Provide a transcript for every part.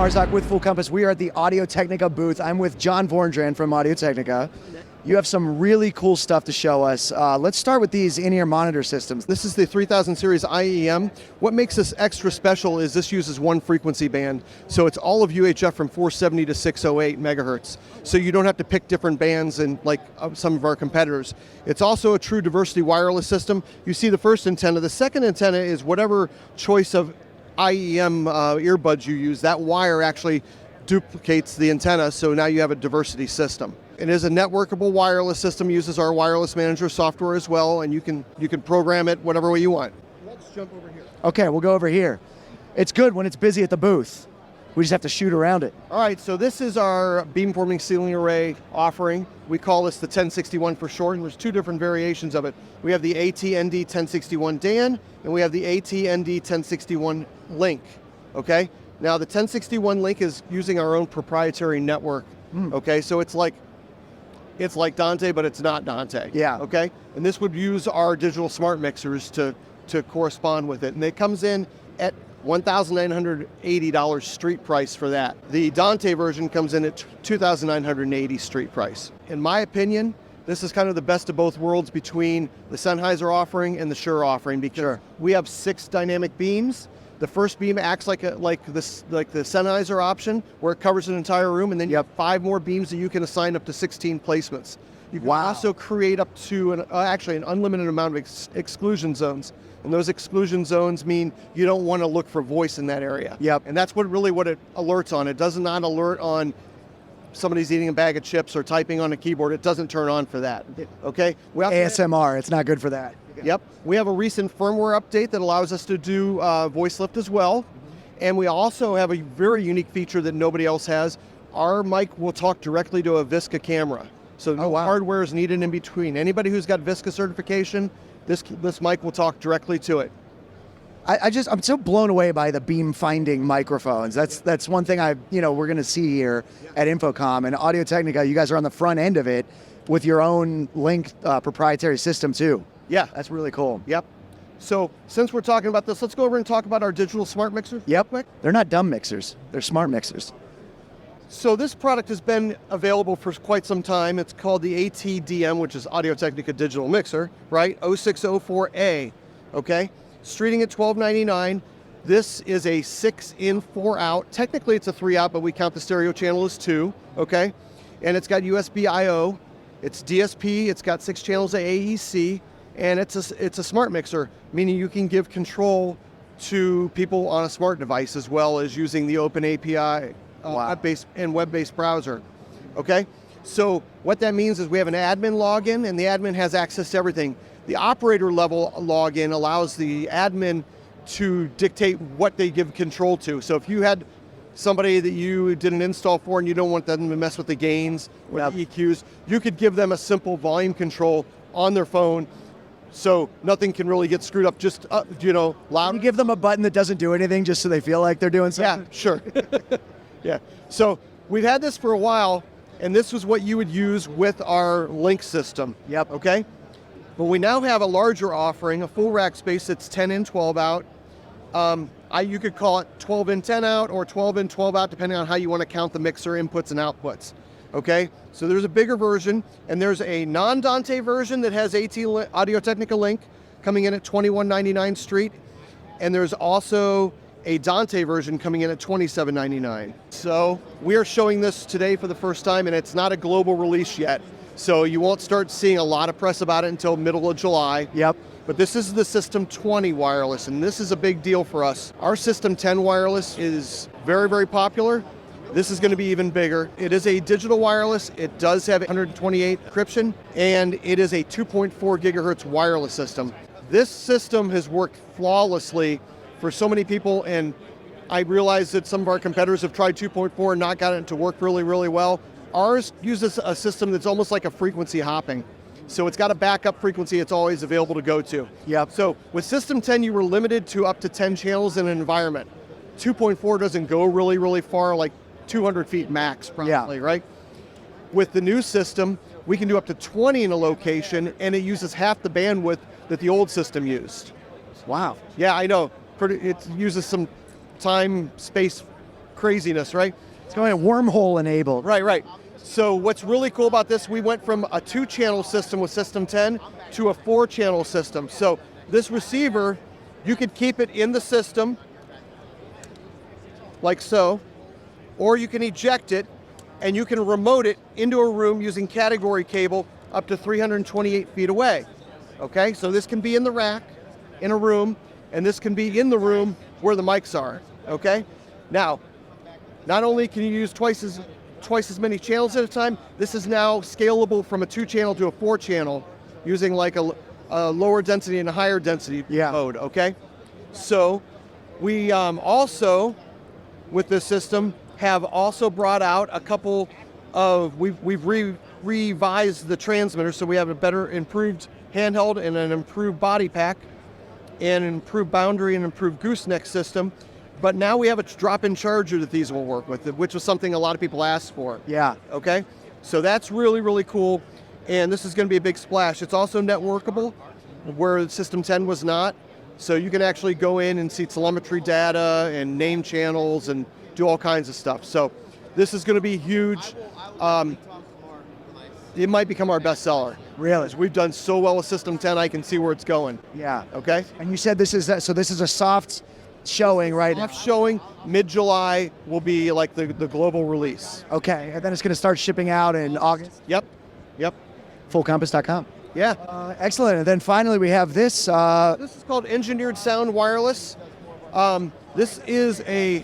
Marzock with Full Compass. We are at the Audio-Technica booth. I'm with John Vordran from Audio-Technica. You have some really cool stuff to show us. Let's start with these in-ear monitor systems. This is the 3000 series IEM. What makes this extra special is this uses one frequency band. So it's all of UHF from 470 to 608 megahertz. So you don't have to pick different bands and like some of our competitors. It's also a true diversity wireless system. You see the first antenna. The second antenna is whatever choice of IEM earbuds you use. That wire actually duplicates the antenna, so now you have a diversity system. It is a networkable wireless system, uses our wireless manager software as well, and you can program it whatever way you want. Let's jump over here. Okay, we'll go over here. It's good when it's busy at the booth. We just have to shoot around it. All right, so this is our beamforming ceiling array offering. We call this the 1061 for short, and there's two different variations of it. We have the AT-ND 1061 DAN, and we have the AT-ND 1061 Link, okay? Now the 1061 Link is using our own proprietary network, okay? So it's like Dante, but it's not Dante. Yeah. Okay? And this would use our digital smart mixers to correspond with it. And it comes in at $1,980 street price for that. The Dante version comes in at $2,980 street price. In my opinion, this is kind of the best of both worlds between the Sennheiser offering and the Shure offering, because we have 6 dynamic beams. The first beam acts like the Sennheiser option, where it covers an entire room, and then you have 5 more beams that you can assign up to 16 placements. You can also create up to actually an unlimited amount of exclusion zones. And those exclusion zones mean you don't want to look for voice in that area. Yep. And that's what it alerts on. It does not alert on somebody's eating a bag of chips or typing on a keyboard. It doesn't turn on for that. Okay? ASMR, it's not good for that. Yep. We have a recent firmware update that allows us to do voice lift as well. And we also have a very unique feature that nobody else has. Our mic will talk directly to a Visca camera. So no hardware is needed in between. Anybody who's got Visca certification, this mic will talk directly to it. I'm so blown away by the beam finding microphones. That's one thing we're going to see here at InfoComm, and Audio-Technica. You guys are on the front end of it with your own Link proprietary system too. Yeah, that's really cool. Yep. So since we're talking about this, let's go over and talk about our digital smart mixer. Yep. They're not dumb mixers. They're smart mixers. So this product has been available for quite some time. It's called the ATDM, which is Audio-Technica Digital Mixer, right? 0604A, okay? Streeting at $12.99. This is a 6-in, 4-out. Technically it's a 3-out, but we count the stereo channel as 2, okay? And it's got USB I/O. It's DSP. It's got 6 channels of AEC, and it's a smart mixer, meaning you can give control to people on a smart device as well as using the Open API web-based browser. Okay? So what that means is we have an admin login, and the admin has access to everything. The operator level login allows the admin to dictate what they give control to. So if you had somebody that you did an install for and you don't want them to mess with the gains or the EQs, you could give them a simple volume control on their phone, so nothing can really get screwed up, just loud. You give them a button that doesn't do anything just so they feel like they're doing something? Yeah, sure. Yeah. So we've had this for a while, and this was what you would use with our Link system. Yep. Okay? But we now have a larger offering, a full rack space that's 10-in, 12-out. You could call it 12-in, 10-out, or 12-in, 12-out, depending on how you want to count the mixer inputs and outputs. Okay? So there's a bigger version, and there's a non-Dante version that has Audio-Technica Link coming in at $21.99 street, and there's also a Dante version coming in at $27.99. So we are showing this today for the first time, and it's not a global release yet. So you won't start seeing a lot of press about it until middle of July. Yep. But this is the System 20 wireless, and this is a big deal for us. Our System 10 wireless is very, very popular. This is going to be even bigger. It is a digital wireless. It does have 128 encryption, and it is a 2.4 gigahertz wireless system. This system has worked flawlessly for so many people, and I realize that some of our competitors have tried 2.4 and not gotten it to work really, really well. Ours uses a system that's almost like a frequency hopping. So it's got a backup frequency it's always available to go to. Yep. So with System 10, you were limited to up to 10 channels in an environment. 2.4 doesn't go really, really far, like 200 feet max probably, right? With the new system, we can do up to 20 in a location, and it uses half the bandwidth that the old system used. Wow. Yeah, I know. It uses some time, space craziness, right? It's going wormhole enabled. Right. So what's really cool about this, we went from a 2-channel system with System 10 to a 4-channel system. So this receiver, you could keep it in the system, like so, or you can eject it and you can remote it into a room using category cable up to 328 feet away. Okay, so this can be in the rack, in a room, and this can be in the room where the mics are, okay? Now, not only can you use twice as many channels at a time, this is now scalable from a 2-channel to a 4-channel using like a lower density and a higher density mode, okay? So we also, with this system, have also brought out a couple of, we've revised the transmitter so we have a better improved handheld and an improved body pack and an improved boundary and improved gooseneck system. But now we have a drop-in charger that these will work with, which was something a lot of people asked for. Yeah. Okay, so that's really, really cool. And this is going to be a big splash. It's also networkable, where System 10 was not. So you can actually go in and see telemetry data and name channels and do all kinds of stuff. So this is going to be huge. It might become our best seller. Really? We've done so well with System 10, I can see where it's going. Yeah. Okay? And you said this is a soft showing, right? Soft showing, mid-July will be like the global release. Okay, and then it's going to start shipping out in August? Yep. Fullcompass.com. Yeah. Excellent. And then finally we have this. This is called Engineered Sound Wireless. This is a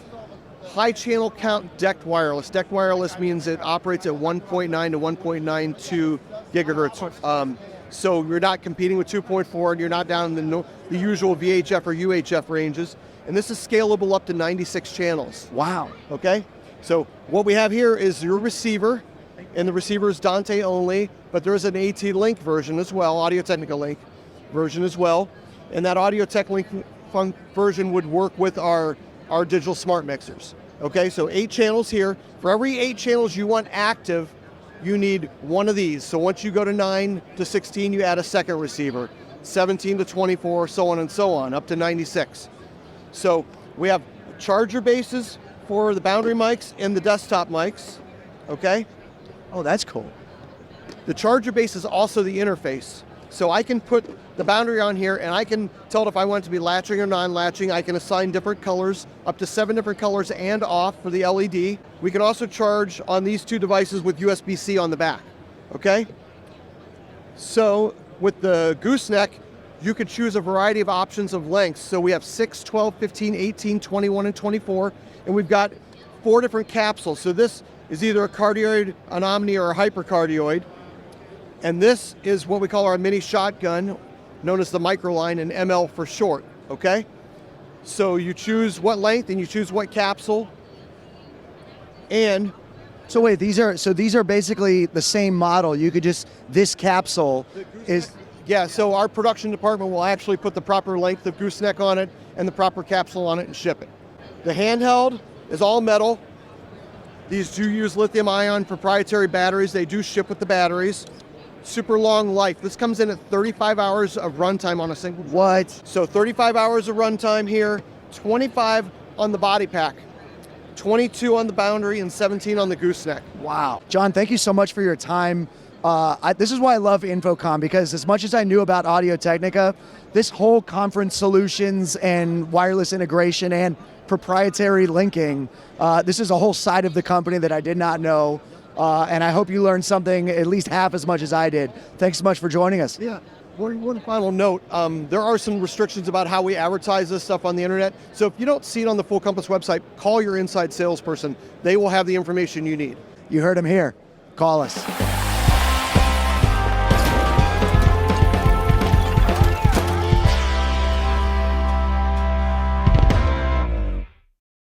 high channel count decked wireless. Decked wireless means it operates at 1.9 to 1.92 gigahertz. So you're not competing with 2.4 and you're not down in the usual VHF or UHF ranges. And this is scalable up to 96 channels. Wow. Okay? So what we have here is your receiver, and the receiver is Dante only, but there is an AT Link version as well, Audio-Technica Link version as well. And that Audio-Technica Link version would work with our digital smart mixers. Okay, so 8 channels here. For every 8 channels you want active, you need one of these. So once you go to 9 to 16, you add a second receiver. 17 to 24, so on and so on, up to 96. So we have charger bases for the boundary mics and the desktop mics, okay? Oh, that's cool. The charger base is also the interface. So I can put the boundary on here and I can tell it if I want it to be latching or non-latching. I can assign different colors, up to 7 different colors and off for the LED. We can also charge on these 2 devices with USB-C on the back, okay? So with the gooseneck, you could choose a variety of options of lengths. So we have 6, 12, 15, 18, 21, and 24, and we've got 4 different capsules. So this is either a cardioid, an omni, or a hypercardioid. And this is what we call our mini shotgun, known as the microline, and ML for short, okay? So you choose what length and you choose what capsule. And so wait, these are basically the same model. You could just, this capsule is... Yeah, so our production department will actually put the proper length of gooseneck on it and the proper capsule on it and ship it. The handheld is all metal. These do use lithium-ion proprietary batteries. They do ship with the batteries. Super long life. This comes in at 35 hours of runtime on a single. What? So 35 hours of runtime here, 25 on the body pack, 22 on the boundary, and 17 on the gooseneck. Wow. John, thank you so much for your time. This is why I love InfoComm, because as much as I knew about Audio-Technica, this whole conference solutions and wireless integration and proprietary linking, this is a whole side of the company that I did not know. And I hope you learned something at least half as much as I did. Thanks so much for joining us. Yeah, one final note. There are some restrictions about how we advertise this stuff on the internet. So if you don't see it on the Full Compass website, call your inside salesperson. They will have the information you need. You heard him here. Call us.